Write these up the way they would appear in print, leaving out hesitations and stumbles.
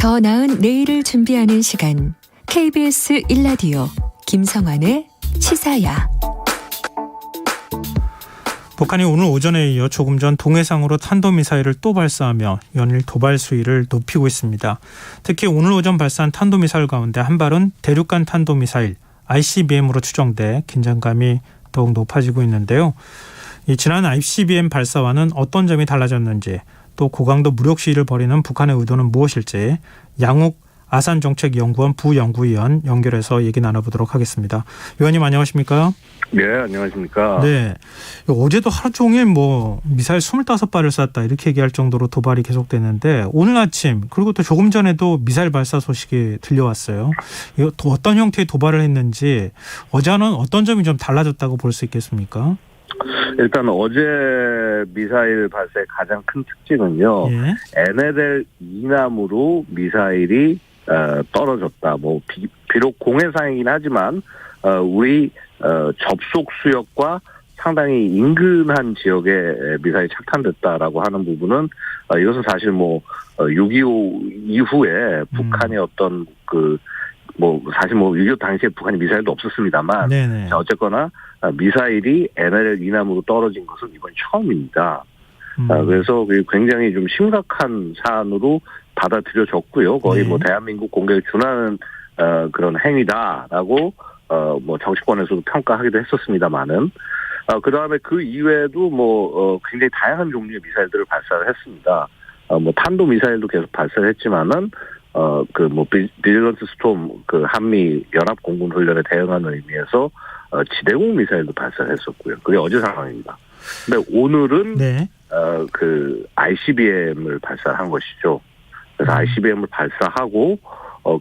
더 나은 내일을 준비하는 시간 KBS 1라디오 김성환의 시사야. 북한이 오늘 오전에 이어 조금 전 동해상으로 탄도미사일을 또 발사하며 연일 도발 수위를 높이고 있습니다. 특히 오늘 오전 발사한 탄도미사일 가운데 한 발은 대륙간 탄도미사일 ICBM으로 추정돼 긴장감이 더욱 높아지고 있는데요. 지난 ICBM 발사와는 어떤 점이 달라졌는지, 또 고강도 무력 시위를 벌이는 북한의 의도는 무엇일지 양욱 아산정책연구원 부연구위원 연결해서 얘기 나눠보도록 하겠습니다. 위원님 안녕하십니까? 네, 안녕하십니까? 네, 어제도 하루 종일 미사일 25발을 쐈다 이렇게 얘기할 정도로 도발이 계속되는데 오늘 아침 그리고 또 조금 전에도 미사일 발사 소식이 들려왔어요. 이거 또 어떤 형태의 도발을 했는지, 어제는 어떤 점이 좀 달라졌다고 볼 수 있겠습니까? 일단 어제 미사일 발사의 가장 큰 특징은요. 예. NLL 이남으로 미사일이 떨어졌다. 비록 공해상이긴 하지만 우리 접속 수역과 상당히 인근한 지역에 미사일이 착탄됐다라고 하는 부분은 이것은 사실 6.25 이후에 북한의 어떤 사실 6.25 당시에 북한이 미사일도 없었습니다만 네네. 어쨌거나 미사일이 NLL 이남으로 떨어진 것은 이번 처음입니다. 그래서 굉장히 좀 심각한 사안으로 받아들여졌고요. 거의 네. 대한민국 공격에 준하는 그런 행위다라고 정치권에서도 평가하기도 했었습니다만은 그다음에 그 이외에도 굉장히 다양한 종류의 미사일들을 발사를 했습니다. 탄도 미사일도 계속 발사를 했지만은 비질런트 스톰 한미 연합 공군 훈련에 대응하는 의미에서 지대공 미사일도 발사를 했었고요. 그게 어제 상황입니다. 근데 오늘은 네. ICBM을 발사한 것이죠. 그래서 ICBM을 발사하고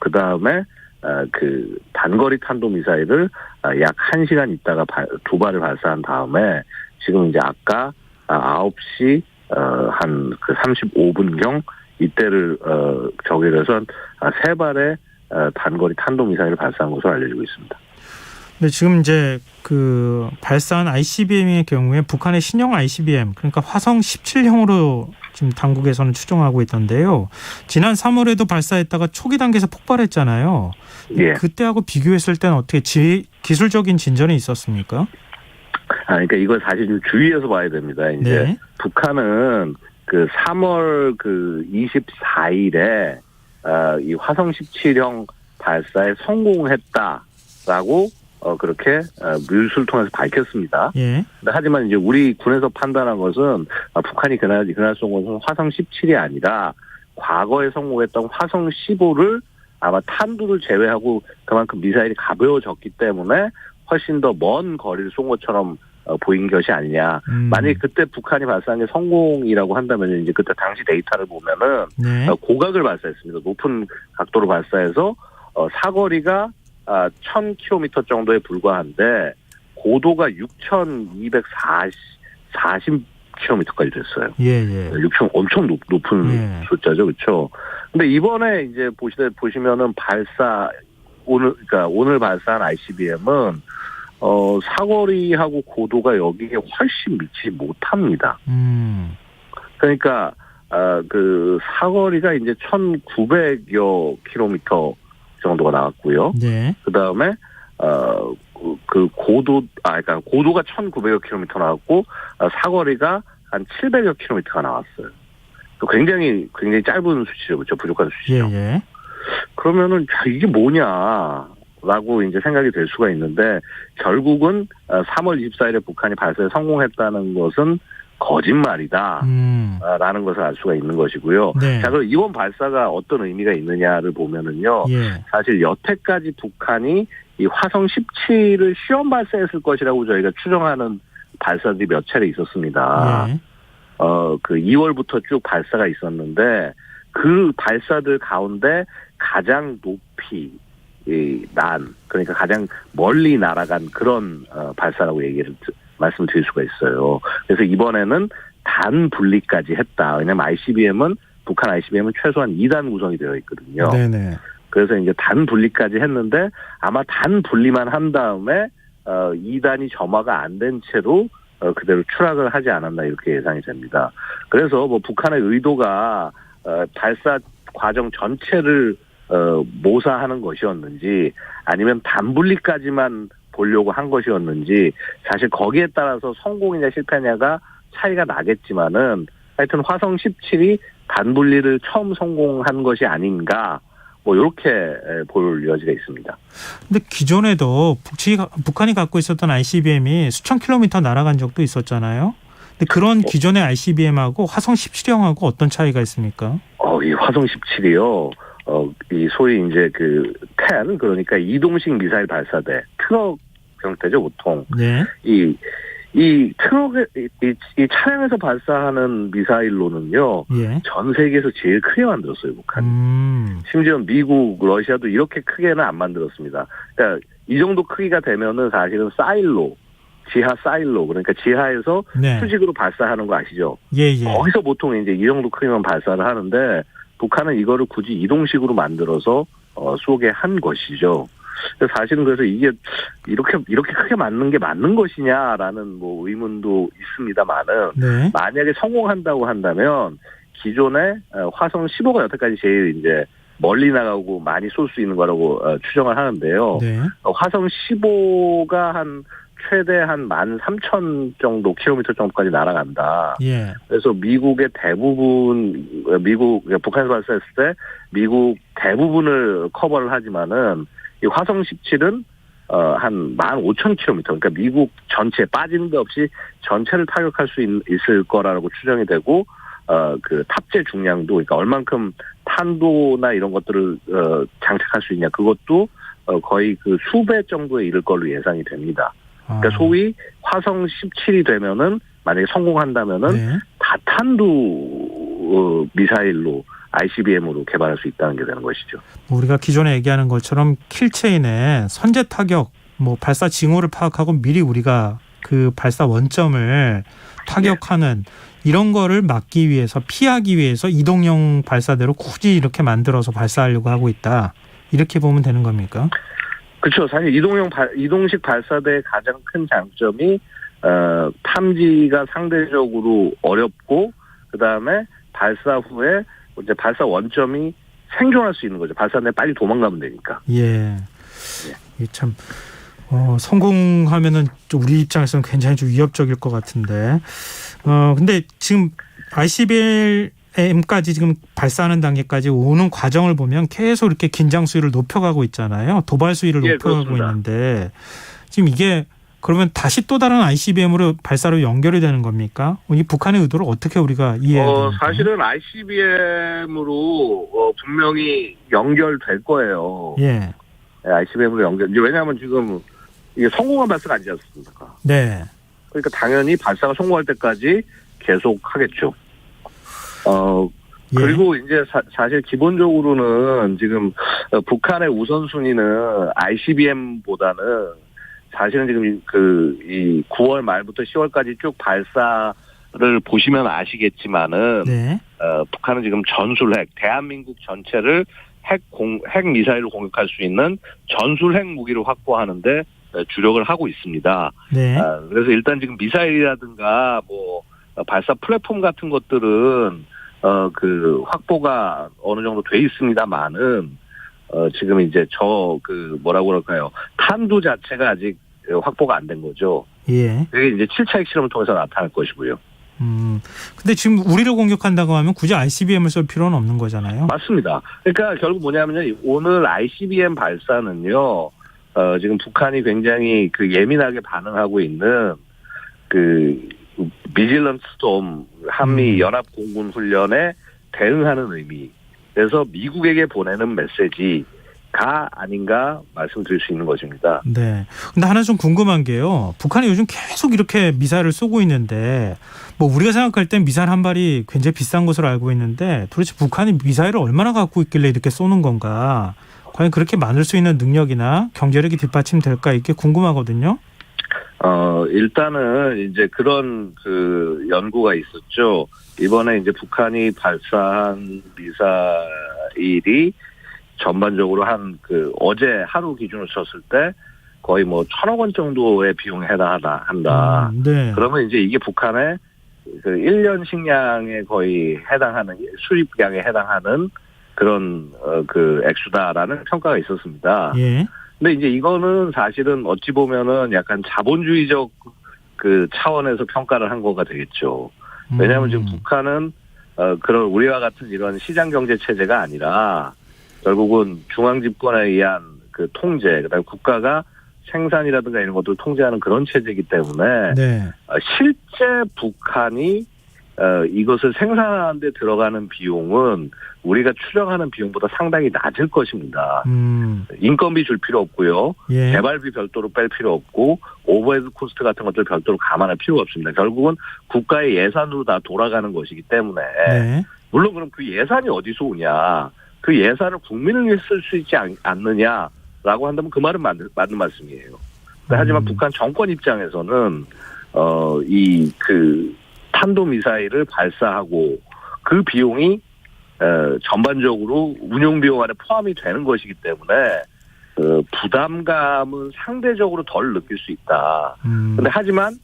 그다음에 단거리 탄도 미사일을 약 1시간 있다가 두 발을 발사한 다음에 지금 이제 아까 9시 한 35분경 이때를 저기로 해서 세 발의 단거리 탄도 미사일을 발사한 것으로 알려지고 있습니다. 네, 지금 이제 발사한 ICBM의 경우에 북한의 신형 ICBM, 그러니까 화성 17형으로 지금 당국에서는 추정하고 있던데요. 지난 3월에도 발사했다가 초기 단계에서 폭발했잖아요. 예. 그때하고 비교했을 때는 어떻게 기술적인 진전이 있었습니까? 그러니까 이걸 사실 좀 주의해서 봐야 됩니다. 이제 네. 북한은 3월 24일에 이 화성 17형 발사에 성공했다라고 그렇게 뉴스를 통해서 밝혔습니다. 예. 하지만 이제 우리 군에서 판단한 것은 북한이 그날 쏜 것은 화성 17이 아니라 과거에 성공했던 화성 15를 아마 탄두를 제외하고 그만큼 미사일이 가벼워졌기 때문에 훨씬 더 먼 거리를 쏜 것처럼 보인 것이 아니냐. 만약에 그때 북한이 발사한 게 성공이라고 한다면 이제 그때 당시 데이터를 보면은 네. 고각을 발사했습니다. 높은 각도로 발사해서 사거리가 1000km 정도에 불과한데 고도가 6240km까지 됐어요. 예. 6천 엄청 높은 예. 숫자죠, 그렇죠? 근데 이번에 이제 보시면은 오늘 발사한 ICBM은 사거리하고 고도가 여기에 훨씬 미치지 못합니다. 그러니까 사거리가 이제 1,900여 킬로미터 정도가 나왔고요. 네. 그다음에 그러니까 고도가 1,900여 킬로미터 나왔고 사거리가 한 700여 킬로미터가 나왔어요. 굉장히 짧은 수치죠, 그렇죠? 부족한 수치죠. 예. 그러면은 이게 뭐냐라고 이제 생각이 될 수가 있는데 결국은 3월 24일에 북한이 발사에 성공했다는 것은 거짓말이다. 라는 것을 알 수가 있는 것이고요. 네. 자, 그럼 이번 발사가 어떤 의미가 있느냐를 보면은요. 예. 사실 여태까지 북한이 이 화성 17을 시험 발사했을 것이라고 저희가 추정하는 발사들이 몇 차례 있었습니다. 예. 2월부터 쭉 발사가 있었는데 그 발사들 가운데 가장 높이 그러니까 가장 멀리 날아간 그런 발사라고 말씀드릴 수가 있어요. 그래서 이번에는 단 분리까지 했다. 왜냐하면 북한 ICBM은 최소한 2단 구성이 되어 있거든요. 네네. 그래서 이제 단 분리까지 했는데 아마 단 분리만 한 다음에 2단이 점화가 안 된 채로 그대로 추락을 하지 않았나 이렇게 예상이 됩니다. 그래서 북한의 의도가 과정 전체를 모사하는 것이었는지 아니면 단분리까지만 보려고 한 것이었는지 사실 거기에 따라서 성공이냐 실패냐가 차이가 나겠지만은 하여튼 화성 17이 단분리를 처음 성공한 것이 아닌가 뭐 이렇게 볼 여지가 있습니다. 근데 기존에도 북한이 갖고 있었던 ICBM이 수천 킬로미터 날아간 적도 있었잖아요. 근데 그런 기존의 ICBM하고 화성 17형하고 어떤 차이가 있습니까? 이 화성 17이요. 이 소위 이제 그 TEN 그러니까 이동식 미사일 발사대 트럭 형태죠 보통. 네. 이 트럭에 이 차량에서 발사하는 미사일로는요. 예. 전 세계에서 제일 크게 만들었어요 북한. 심지어 미국, 러시아도 이렇게 크게는 안 만들었습니다. 그러니까 이 정도 크기가 되면은 사실은 사일로, 지하 사일로 그러니까 지하에서 네. 수직으로 발사하는 거 아시죠? 예. 거기서 보통 이제 이 정도 크기만 발사를 하는데 북한은 이거를 굳이 이동식으로 만들어서 쏘게 한 것이죠. 사실은 그래서 이게 이렇게 크게 맞는 게 맞는 것이냐라는 뭐 의문도 있습니다만은 네. 만약에 성공한다고 한다면 기존의 화성 15가 여태까지 제일 이제 멀리 나가고 많이 쏠 수 있는 거라고 추정을 하는데요. 네. 화성 15가 최대 한 13,000 정도 킬로미터 정도까지 날아간다. 예. 그래서 미국의 대부분 북한에서 발사했을 때 미국 대부분을 커버를 하지만은 이 화성 17은 한 15,000km 그러니까 미국 전체 빠지는 데 없이 전체를 타격할 수 있을 거라고 추정이 되고 그 탑재 중량도 그러니까 얼만큼 탄도나 이런 것들을 장착할 수 있냐 그것도 거의 그 수배 정도에 이를 걸로 예상이 됩니다. 그러니까 소위 화성 17이 되면은 만약에 성공한다면은 네. 다탄두 미사일로 ICBM으로 개발할 수 있다는 게 되는 것이죠. 우리가 기존에 얘기하는 것처럼 킬체인에 선제 타격, 뭐 발사 징후를 파악하고 미리 우리가 그 발사 원점을 타격하는 이런 거를 막기 위해서 피하기 위해서 이동형 발사대로 굳이 이렇게 만들어서 발사하려고 하고 있다. 이렇게 보면 되는 겁니까? 그렇죠. 사실 이동식 발사대의 가장 큰 장점이 탐지가 상대적으로 어렵고 그다음에 발사 후에 이제 발사 원점이 생존할 수 있는 거죠. 발사대 빨리 도망가면 되니까. 예. 이 참 성공하면은 좀 우리 입장에서는 굉장히 좀 위협적일 것 같은데. 근데 지금 ICBM까지 지금 발사하는 단계까지 오는 과정을 보면 계속 이렇게 긴장 수위를 높여가고 있잖아요. 도발 수위를 높여가고 그렇습니다. 있는데 지금 이게 그러면 다시 또 다른 ICBM으로 발사로 연결이 되는 겁니까? 이 북한의 의도를 어떻게 우리가 이해해야 됩니까? 사실은 ICBM으로 분명히 연결될 거예요. 예. 네, ICBM으로 연결. 왜냐하면 지금 이게 성공한 발사가 아니지 않습니까? 네. 그러니까 당연히 발사가 성공할 때까지 계속 하겠죠. 그리고 이제 사실 기본적으로는 지금 북한의 우선순위는 ICBM보다는 사실은 지금 이 9월 말부터 10월까지 쭉 발사를 보시면 아시겠지만은 네. 북한은 지금 전술핵 대한민국 전체를 핵 미사일로 공격할 수 있는 전술핵 무기를 확보하는데 주력을 하고 있습니다. 네. 그래서 일단 지금 미사일이라든가 뭐 발사 플랫폼 같은 것들은 그 확보가 어느 정도 돼 있습니다만은 지금 이제 뭐라고 그럴까요? 탄두 자체가 아직 확보가 안 된 거죠. 예. 그게 이제 7차 핵실험을 통해서 나타날 것이고요. 근데 지금 우리를 공격한다고 하면 굳이 ICBM을 쏠 필요는 없는 거잖아요. 맞습니다. 그러니까 결국 뭐냐면요. 오늘 ICBM 발사는요. 지금 북한이 굉장히 예민하게 반응하고 있는 비질런트 스톰 한미 연합 공군 훈련에 대응하는 의미. 그래서 미국에게 보내는 메시지가 아닌가 말씀드릴 수 있는 것입니다. 네. 근데 하나 좀 궁금한 게요. 북한이 요즘 계속 이렇게 미사일을 쏘고 있는데 뭐 우리가 생각할 땐 미사일 한 발이 굉장히 비싼 것으로 알고 있는데 도대체 북한이 미사일을 얼마나 갖고 있길래 이렇게 쏘는 건가? 과연 그렇게 만들 수 있는 능력이나 경제력이 뒷받침될까 이게 궁금하거든요. 일단은 이제 그런 연구가 있었죠. 이번에 이제 북한이 발사한 미사일이 전반적으로 어제 하루 기준으로 쳤을 때 거의 뭐 1,000억 원 정도의 비용에 해당한다. 네. 그러면 이제 이게 북한의 1년 식량에 거의 해당하는 수입량에 해당하는 그런 그 액수다라는 평가가 있었습니다. 예. 근데 이제 이거는 사실은 어찌 보면은 약간 자본주의적 그 차원에서 평가를 한 거가 되겠죠. 왜냐하면 지금 북한은 그런 우리와 같은 이런 시장 경제 체제가 아니라 결국은 중앙 집권에 의한 그 통제, 그다음에 국가가 생산이라든가 이런 것들을 통제하는 그런 체제이기 때문에 네. 실제 북한이 이것을 생산하는 데 들어가는 비용은 우리가 추정하는 비용보다 상당히 낮을 것입니다. 인건비 줄 필요 없고요. 예. 개발비 별도로 뺄 필요 없고 오버헤드 코스트 같은 것들 별도로 감안할 필요가 없습니다. 결국은 국가의 예산으로 다 돌아가는 것이기 때문에 네. 물론 그럼 그 예산이 어디서 오냐. 그 예산을 국민을 위해 쓸 수 있지 않느냐라고 한다면 그 말은 맞는 말씀이에요. 하지만 북한 정권 입장에서는 이 그 탄도미사일을 발사하고 그 비용이 전반적으로 운용 비용 안에 포함이 되는 것이기 때문에 부담감은 상대적으로 덜 느낄 수 있다. 근데 하지만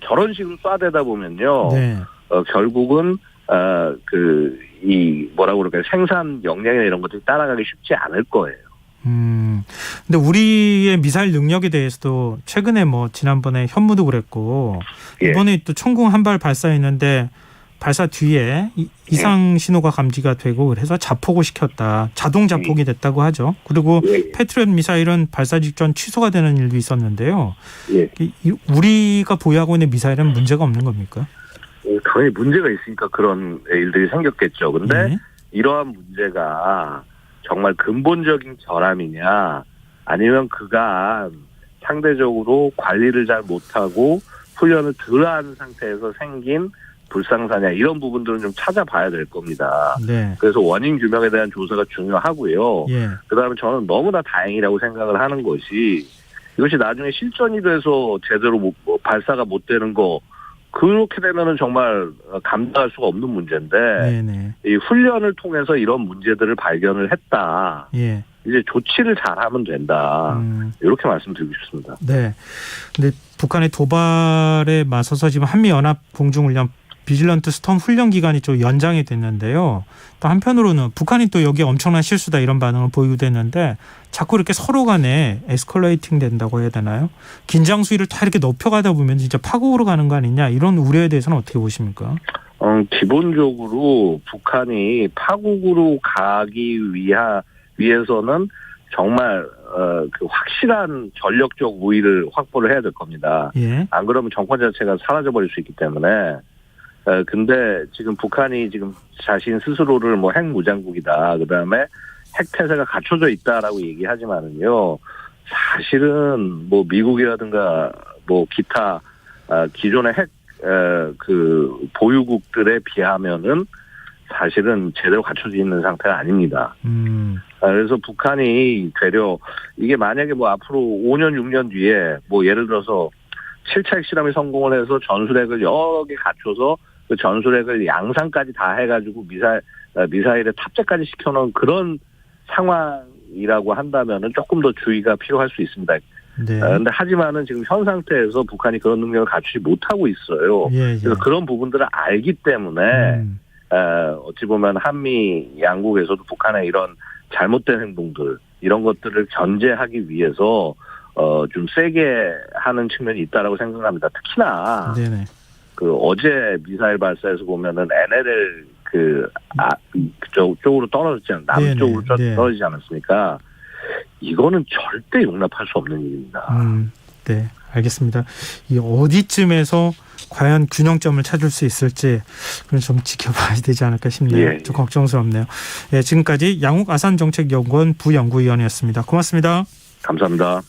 저런 식으로 쏴대다 보면요. 네. 결국은 이 뭐라고 그럴까요? 생산 역량이나 이런 것들이 따라가기 쉽지 않을 거예요. 근데 우리의 미사일 능력에 대해서도 최근에 뭐 지난번에 현무도 그랬고 이번에 또 천궁 한 발 발사했는데 발사 뒤에 이상 신호가 감지가 되고 그래서 자폭을 시켰다. 자동 자폭이 됐다고 하죠. 그리고 패트리엇 미사일은 발사 직전 취소가 되는 일도 있었는데요. 우리가 보유하고 있는 미사일은 문제가 없는 겁니까? 당연히 문제가 있으니까 그런 일들이 생겼겠죠. 근데 이러한 문제가 정말 근본적인 결함이냐 아니면 그간 상대적으로 관리를 잘 못하고 훈련을 덜 한 상태에서 생긴 불상사냐 이런 부분들은 좀 찾아봐야 될 겁니다. 네. 그래서 원인 규명에 대한 조사가 중요하고요. 그다음에 저는 너무나 다행이라고 생각을 하는 것이 이것이 나중에 실전이 돼서 제대로 발사가 못 되는 거 그렇게 되면은 정말 감당할 수가 없는 문제인데 네네. 이 훈련을 통해서 이런 문제들을 발견을 했다. 이제 조치를 잘하면 된다. 이렇게 말씀드리고 싶습니다. 네. 근데 북한의 도발에 맞서서 지금 한미연합 공중훈련 비질런트 스톰 훈련 기간이 좀 연장이 됐는데요. 또 한편으로는 북한이 또 여기에 엄청난 실수다 이런 반응을 보이고 됐는데 자꾸 이렇게 서로 간에 에스컬레이팅 된다고 해야 되나요? 긴장 수위를 다 이렇게 높여가다 보면 진짜 파국으로 가는 거 아니냐 이런 우려에 대해서는 어떻게 보십니까? 기본적으로 북한이 파국으로 가기 위해서는 정말 그 확실한 전력적 우위를 확보를 해야 될 겁니다. 안 그러면 정권 자체가 사라져버릴 수 있기 때문에 근데 지금 북한이 지금 자신 스스로를 뭐 핵무장국이다. 그다음에 핵태세가 갖춰져 있다라고 얘기하지만은요. 사실은 뭐 미국이라든가 뭐 기타 기존의 핵 그 보유국들에 비하면은 사실은 제대로 갖춰져 있는 상태가 아닙니다. 그래서 북한이 되려 이게 만약에 뭐 앞으로 5년 6년 뒤에 뭐 예를 들어서 7차 핵실험이 성공을 해서 전술핵을 여러 개 갖춰서 그 전술핵을 양산까지 다 해가지고 미사일에 탑재까지 시켜놓은 그런 상황이라고 한다면은 조금 더 주의가 필요할 수 있습니다. 근데 하지만은 지금 현 상태에서 북한이 그런 능력을 갖추지 못하고 있어요. 그래서 그런 부분들을 알기 때문에 어찌 보면 한미 양국에서도 북한의 이런 잘못된 행동들 이런 것들을 견제하기 위해서 좀 세게 하는 측면이 있다라고 생각합니다. 특히나 그 어제 미사일 발사에서 보면은 NLL 쪽으로 떨어졌지 않 남쪽으로 떨어지지 않았습니까? 이거는 절대 용납할 수 없는 일입니다. 네, 알겠습니다. 이 어디쯤에서 과연 균형점을 찾을 수 있을지 그건 좀 지켜봐야 되지 않을까 싶네요. 좀 걱정스럽네요. 지금까지 양욱 아산정책연구원 부연구위원이었습니다. 고맙습니다. 감사합니다.